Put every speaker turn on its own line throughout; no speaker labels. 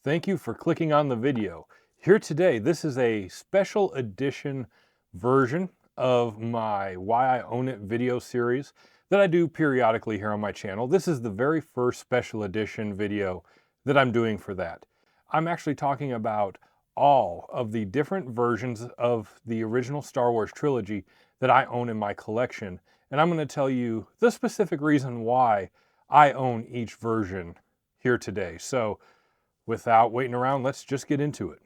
Thank you for clicking on the video. Here today, this is a special edition version of my Why I Own It video series that I do periodically here on my channel. This is the very first special edition video that I'm doing for that. I'm actually talking about all of the different versions of the original Star Wars trilogy that I own in my collection. And I'm going to tell you the specific reason why I own each version here today. So without waiting around, let's just get into it.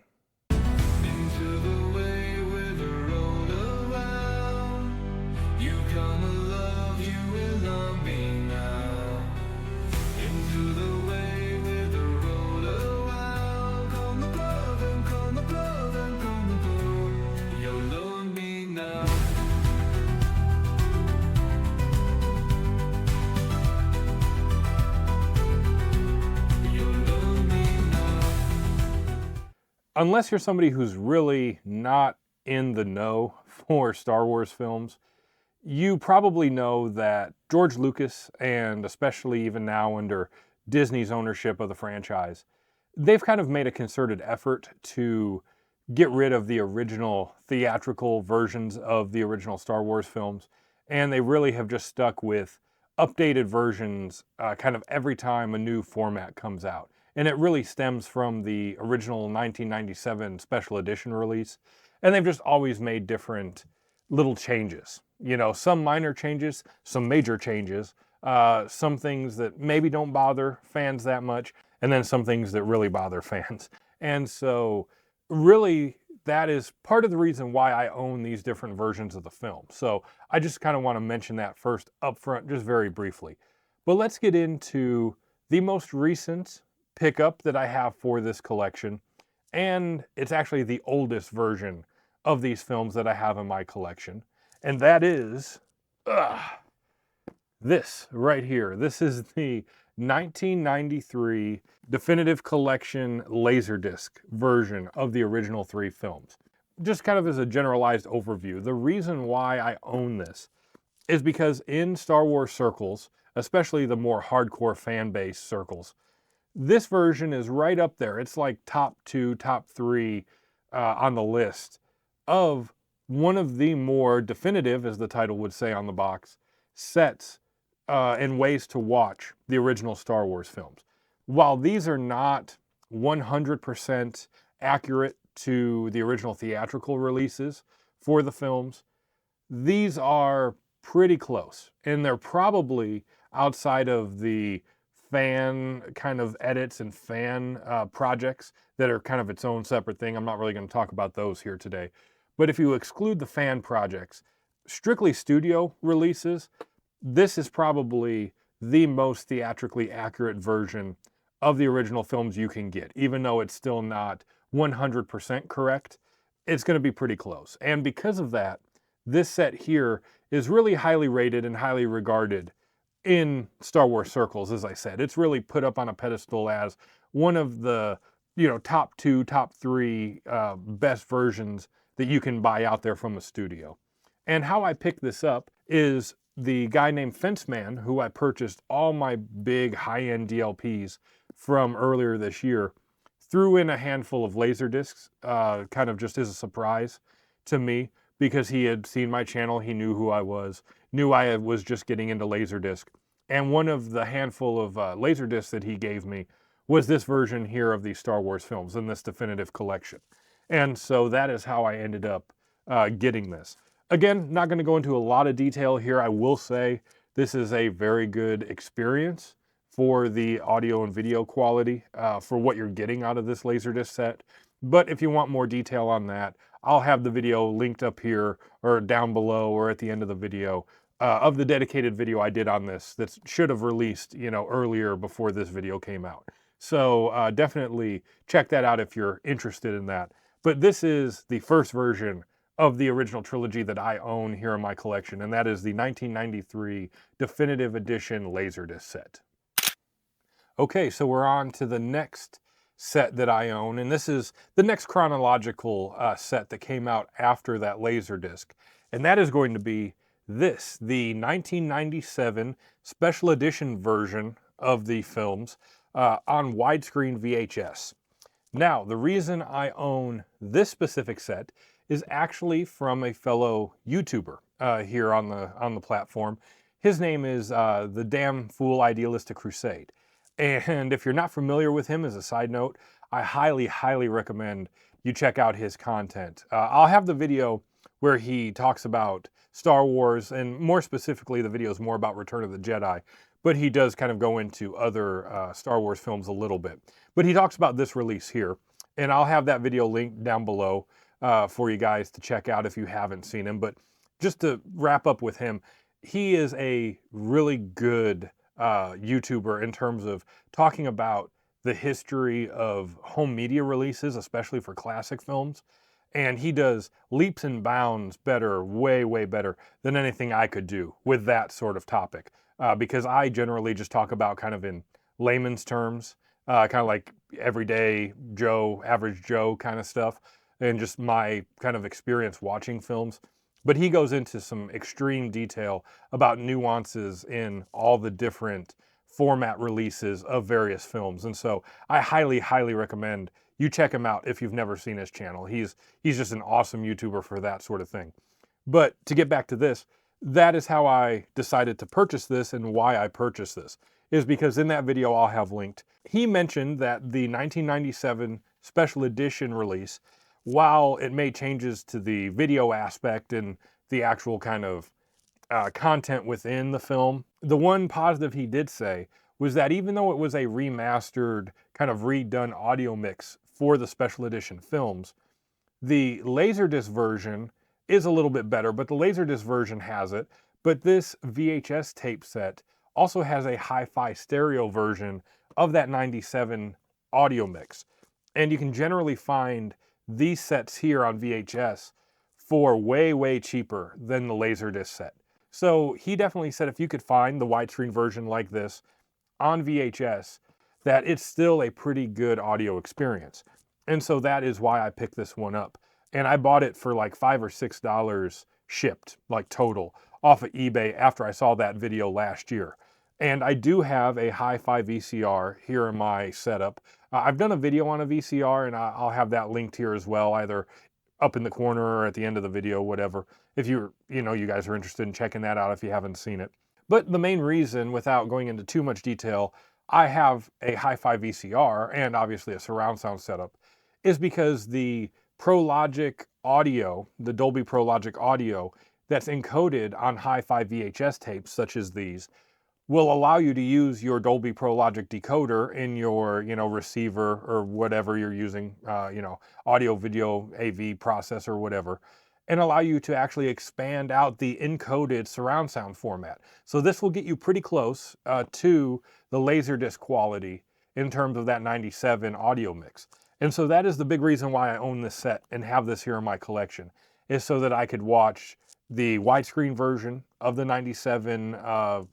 Unless you're somebody who's really not in the know for Star Wars films, you probably know that George Lucas, and especially even now under Disney's ownership of the franchise, they've kind of made a concerted effort to get rid of the original theatrical versions of the original Star Wars films, and they really have just stuck with updated versions kind of every time a new format comes out. And it really stems from the original 1997 special edition release. And they've just always made different little changes. You know, some minor changes, some major changes, some things that maybe don't bother fans that much, and then some things that really bother fans. And so really that is part of the reason why I own these different versions of the film. So I just kind of want to mention that first up front, just very briefly. But let's get into the most recent pickup that I have for this collection, and it's actually the oldest version of these films that I have in my collection, and that is this right here. This is the 1993 Definitive Collection Laserdisc version of the original three films. Just kind of as a generalized overview, the reason why I own this is because in Star Wars circles, especially the more hardcore fan base circles, this version is right up there. It's like top 2, top 3 on the list of one of the more definitive, as the title would say on the box, sets and ways to watch the original Star Wars films. While these are not 100% accurate to the original theatrical releases for the films, these are pretty close. And they're probably outside of the fan kind of edits and fan projects that are kind of its own separate thing. I'm not really going to talk about those here today. But if you exclude the fan projects, strictly studio releases, this is probably the most theatrically accurate version of the original films you can get. Even though it's still not 100% correct, it's going to be pretty close. And because of that, this set here is really highly rated and highly regarded in Star Wars circles. As I said, it's really put up on a pedestal as one of the, top 2, top 3 best versions that you can buy out there from a studio. And how I picked this up is the guy named Fenceman, who I purchased all my big high-end DLPs from earlier this year, threw in a handful of Laserdiscs, kind of just as a surprise to me, because he had seen my channel, he knew who I was, knew I was just getting into Laserdisc. And one of the handful of Laserdiscs that he gave me was this version here of these Star Wars films in this definitive collection. And so that is how I ended up getting this. Again, not going to go into a lot of detail here. I will say this is a very good experience for the audio and video quality for what you're getting out of this Laserdisc set. But if you want more detail on that, I'll have the video linked up here or down below or at the end of the video of the dedicated video I did on this that should have released, earlier before this video came out. So definitely check that out if you're interested in that. But this is the first version of the original trilogy that I own here in my collection, and that is the 1993 Definitive Edition Laserdisc set. Okay, so we're on to the next set that I own, and this is the next chronological set that came out after that Laserdisc, and that is going to be this, the 1997 special edition version of the films on widescreen VHS. Now, the reason I own this specific set is actually from a fellow YouTuber here on the platform. His name is the Damn Fool Idealistic Crusade. And if you're not familiar with him, as a side note, I highly, highly recommend you check out his content. I'll have the video where he talks about Star Wars, and more specifically, the video is more about Return of the Jedi, but he does kind of go into other Star Wars films a little bit. But he talks about this release here, and I'll have that video linked down below for you guys to check out if you haven't seen him. But just to wrap up with him, he is a really good YouTuber in terms of talking about the history of home media releases, especially for classic films. And he does leaps and bounds better, way, way better than anything I could do with that sort of topic. Because I generally just talk about kind of in layman's terms, kind of like everyday Joe, average Joe kind of stuff, and just my kind of experience watching films. But he goes into some extreme detail about nuances in all the different format releases of various films. And so I highly, highly recommend you check him out if you've never seen his channel. He's just an awesome YouTuber for that sort of thing. But to get back to this, that is how I decided to purchase this, and why I purchased this is because in that video I'll have linked, he mentioned that the 1997 special edition release, while it made changes to the video aspect and the actual kind of content within the film, the one positive he did say was that even though it was a remastered, kind of redone audio mix for the special edition films, the Laserdisc version is a little bit better, but the Laserdisc version has it. But this VHS tape set also has a hi-fi stereo version of that 97 audio mix. And you can generally find these sets here on VHS for way, way cheaper than the Laserdisc set. So he definitely said if you could find the widescreen version like this on VHS, that it's still a pretty good audio experience. And so that is why I picked this one up. And I bought it for like $5 or $6 shipped, like total, off of eBay after I saw that video last year. And I do have a hi-fi VCR here in my setup. I've done a video on a VCR, and I'll have that linked here as well, either up in the corner or at the end of the video, whatever. If you guys are interested in checking that out if you haven't seen it. But the main reason, without going into too much detail, I have a hi-fi VCR and obviously a surround sound setup, is because the ProLogic audio, the Dolby ProLogic audio that's encoded on hi-fi VHS tapes such as these, will allow you to use your Dolby ProLogic decoder in your, receiver or whatever you're using, audio, video, AV processor, whatever, and allow you to actually expand out the encoded surround sound format. So this will get you pretty close to the Laserdisc quality in terms of that 97 audio mix. And so that is the big reason why I own this set and have this here in my collection, is so that I could watch the widescreen version of the 97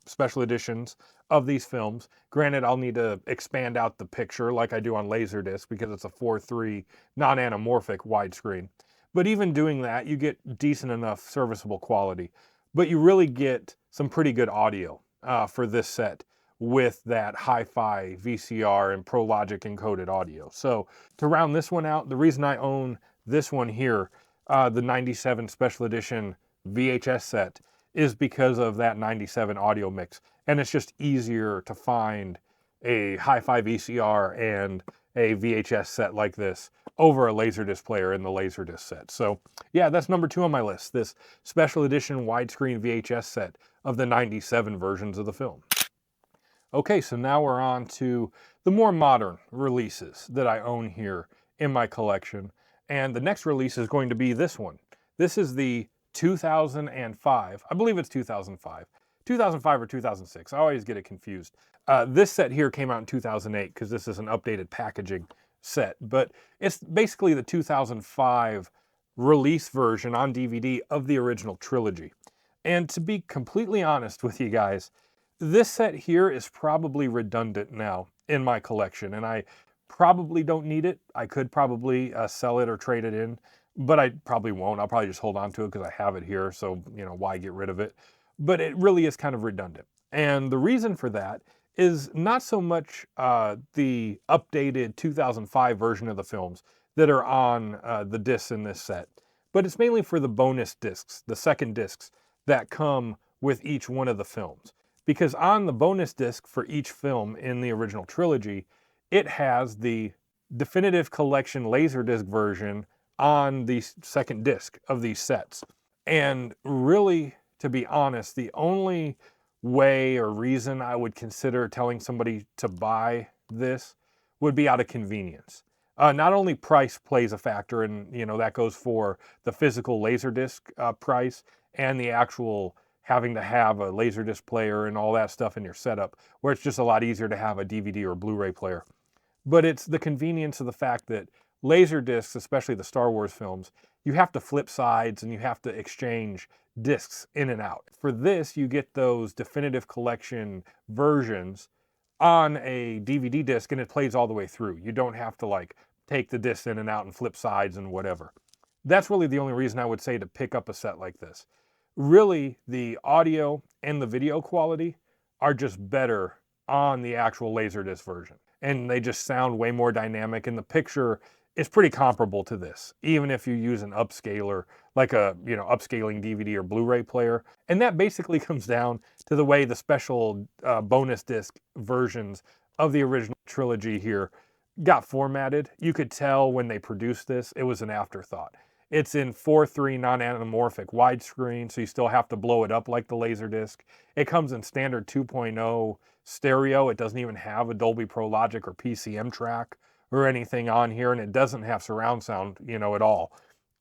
special editions of these films. Granted, I'll need to expand out the picture like I do on Laserdisc because it's a 4:3 non-anamorphic widescreen. But even doing that, you get decent enough serviceable quality. But you really get some pretty good audio for this set with that hi-fi VCR and ProLogic encoded audio. So to round this one out, the reason I own this one here, the 97 special edition VHS set, is because of that 97 audio mix. And it's just easier to find a hi-fi VCR and a VHS set like this over a Laserdisc player in the Laserdisc set. So yeah, that's number 2 on my list, this special edition widescreen VHS set of the 97 versions of the film. Okay, so now we're on to the more modern releases that I own here in my collection. And the next release is going to be this one. This is the 2005, I believe it's 2005 or 2006. I always get it confused. This set here came out in 2008 because this is an updated packaging set, but it's basically the 2005 release version on DVD of the original trilogy. And to be completely honest with you guys, this set here is probably redundant now in my collection, and I probably don't need it. I could probably sell it or trade it in, but I probably won't. I'll probably just hold on to it because I have it here, so why get rid of it? But it really is kind of redundant. And the reason for that is not so much the updated 2005 version of the films that are on the discs in this set, but it's mainly for the bonus discs, the second discs that come with each one of the films. Because on the bonus disc for each film in the original trilogy, it has the definitive collection Laserdisc version on the second disc of these sets. And really, to be honest, the only way or reason I would consider telling somebody to buy this would be out of convenience. Not only price plays a factor, and that goes for the physical Laserdisc price and the actual having to have a Laserdisc player and all that stuff in your setup, where it's just a lot easier to have a DVD or Blu-ray player. But it's the convenience of the fact that Laserdiscs, especially the Star Wars films, you have to flip sides and you have to exchange discs in and out. For this, you get those definitive collection versions on a DVD disc and it plays all the way through. You don't have to like take the disc in and out and flip sides and whatever. That's really the only reason I would say to pick up a set like this. Really, the audio and the video quality are just better on the actual Laserdisc version. And they just sound way more dynamic, and the picture is pretty comparable to this, even if you use an upscaler, like a upscaling DVD or Blu-ray player. And that basically comes down to the way the special bonus disc versions of the original trilogy here got formatted. You could tell when they produced this, it was an afterthought. It's in 4:3 non-anamorphic widescreen, so you still have to blow it up like the Laserdisc. It comes in standard 2.0 stereo. It doesn't even have a Dolby Pro Logic or PCM track or anything on here, and it doesn't have surround sound, at all.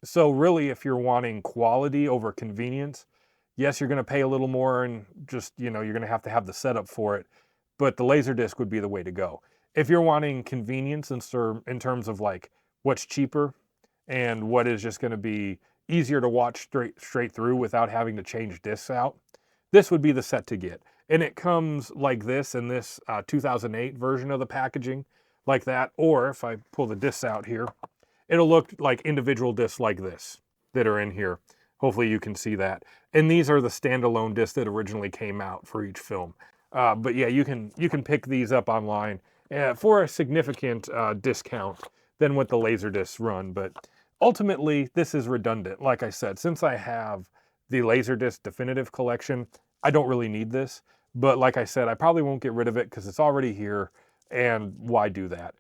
So really, if you're wanting quality over convenience, yes, you're going to pay a little more and just, you're going to have the setup for it, but the Laserdisc would be the way to go. If you're wanting convenience in terms of like what's cheaper and what is just going to be easier to watch straight through without having to change discs out, this would be the set to get. And it comes like this in this 2008 version of the packaging, like that. Or if I pull the discs out here, it'll look like individual discs like this that are in here. Hopefully you can see that. And these are the standalone discs that originally came out for each film. But yeah, you can pick these up online for a significant discount than what the Laserdiscs run. But ultimately, this is redundant. Like I said, since I have the Laserdisc Definitive Collection, I don't really need this. But like I said, I probably won't get rid of it because it's already here. And why do that?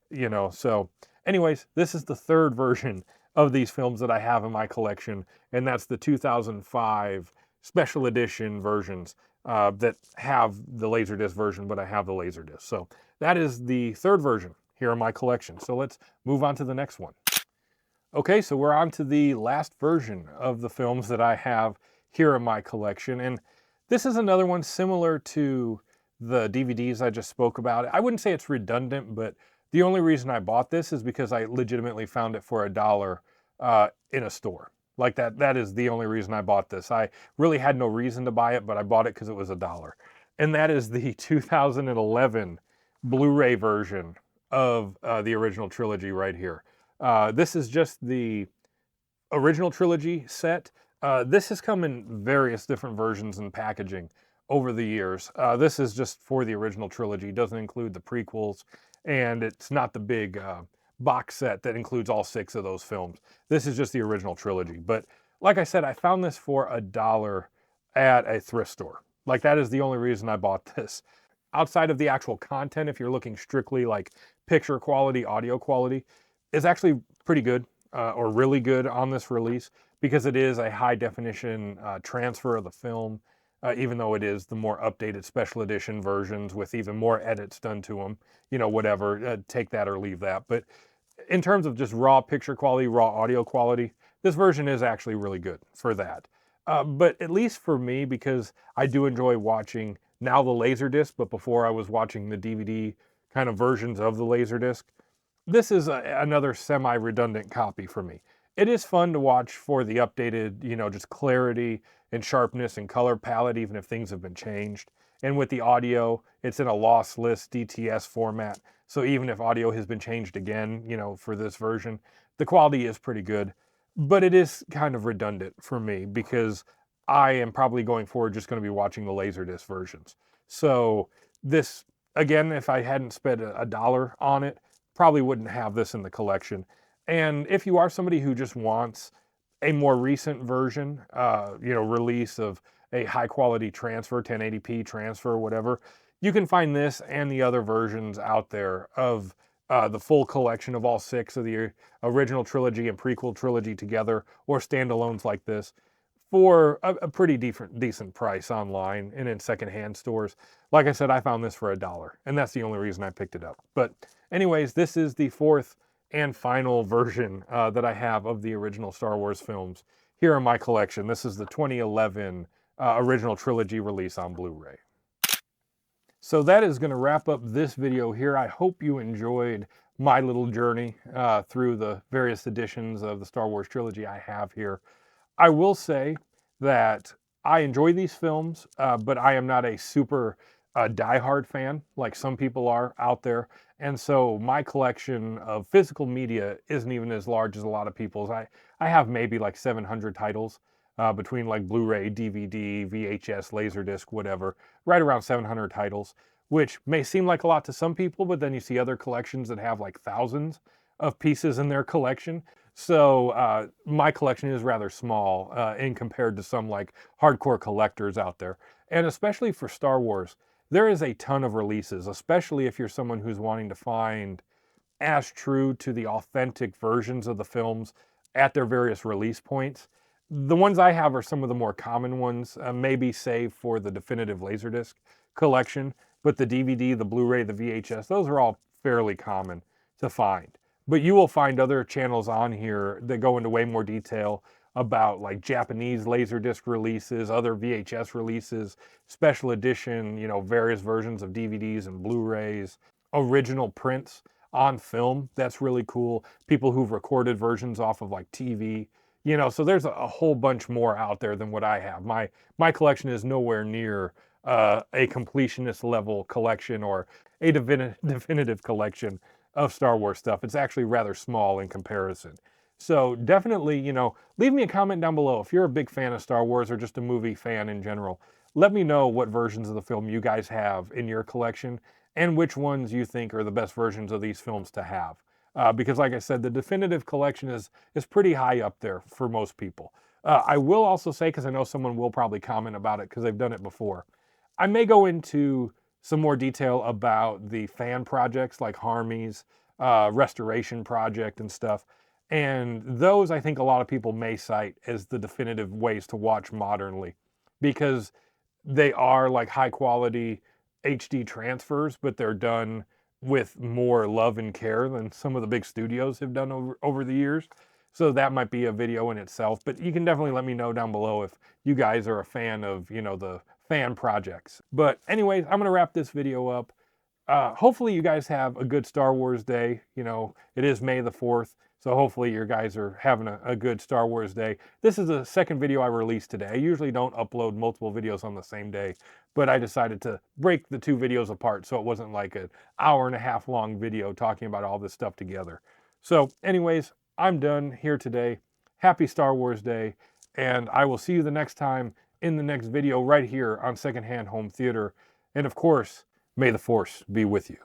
So anyways, this is the third version of these films that I have in my collection. And that's the 2005 special edition versions that have the Laserdisc version, but I have the Laserdisc. So that is the third version here in my collection. So let's move on to the next one. Okay, so we're on to the last version of the films that I have here in my collection. And this is another one similar to the DVDs I just spoke about. I wouldn't say it's redundant, but the only reason I bought this is because I legitimately found it for $1 in a store. Like that is the only reason I bought this. I really had no reason to buy it, but I bought it because it was $1. And that is the 2011 Blu-ray version of the original trilogy right here. This is just the original trilogy set. This has come in various different versions and packaging over the years. This is just for the original trilogy. It doesn't include the prequels, and it's not the big box set that includes all 6 of those films. This is just the original trilogy. But like I said, I found this for $1 at a thrift store. Like that is the only reason I bought this. Outside of the actual content, if you're looking strictly like picture quality, audio quality, it's actually pretty good or really good on this release because it is a high definition transfer of the film, even though it is the more updated special edition versions with even more edits done to them, whatever, take that or leave that. But in terms of just raw picture quality, raw audio quality, this version is actually really good for that. But at least for me, because I do enjoy watching now the Laserdisc, but before I was watching the DVD kind of versions of the Laserdisc, this is another semi-redundant copy for me. It is fun to watch for the updated, just clarity and sharpness and color palette, even if things have been changed. And with the audio, it's in a lossless DTS format. So even if audio has been changed again, for this version, the quality is pretty good. But it is kind of redundant for me because I am probably going forward just going to be watching the Laserdisc versions. So this again, if I hadn't spent a dollar on it, probably wouldn't have this in the collection. And if you are somebody who just wants a more recent version, release of a high quality transfer, 1080p transfer, whatever, you can find this and the other versions out there of the full collection of all 6 of the original trilogy and prequel trilogy together, or standalones like this, for a pretty decent price online and in secondhand stores. Like I said, I found this for $1, and that's the only reason I picked it up. But anyways, this is the 4th and final version that I have of the original Star Wars films here in my collection. This is the 2011 original trilogy release on Blu-ray. So that is going to wrap up this video here. I hope you enjoyed my little journey through the various editions of the Star Wars trilogy I have here. I will say that I enjoy these films, but I am not a super diehard fan like some people are out there. And so my collection of physical media isn't even as large as a lot of people's. I have maybe like 700 titles between like Blu-ray, DVD, VHS, Laserdisc, whatever, right around 700 titles, which may seem like a lot to some people, but then you see other collections that have like thousands of pieces in their collection. So my collection is rather small in compared to some like hardcore collectors out there. And especially for Star Wars, there is a ton of releases, especially if you're someone who's wanting to find as true to the authentic versions of the films at their various release points. The ones I have are some of the more common ones, maybe save for the definitive Laserdisc collection, but the DVD, the Blu-ray, the VHS, those are all fairly common to find. But you will find other channels on here that go into way more detail about like Japanese Laserdisc releases, other VHS releases, special edition, various versions of DVDs and Blu-rays, original prints on film. That's really cool. People who've recorded versions off of like TV, so there's a whole bunch more out there than what I have. My collection is nowhere near a completionist level collection or a definitive collection of Star Wars stuff. It's actually rather small in comparison. So definitely, leave me a comment down below if you're a big fan of Star Wars or just a movie fan in general. Let me know what versions of the film you guys have in your collection and which ones you think are the best versions of these films to have. Because like I said, the definitive collection is pretty high up there for most people. I will also say, because I know someone will probably comment about it because they've done it before, I may go into some more detail about the fan projects like Harmy's restoration project and stuff. And those I think a lot of people may cite as the definitive ways to watch modernly, because they are like high quality HD transfers, but they're done with more love and care than some of the big studios have done over the years. So that might be a video in itself, but you can definitely let me know down below if you guys are a fan of, the fan projects. But anyways, I'm going to wrap this video up. Hopefully you guys have a good Star Wars day. It is May the 4th. So hopefully you guys are having a good Star Wars day. This is the second video I released today. I usually don't upload multiple videos on the same day, but I decided to break the 2 videos apart so it wasn't like an hour-and-a-half long video talking about all this stuff together. So anyways, I'm done here today. Happy Star Wars Day, and I will see you the next time in the next video right here on Secondhand Home Theater. And of course, may the Force be with you.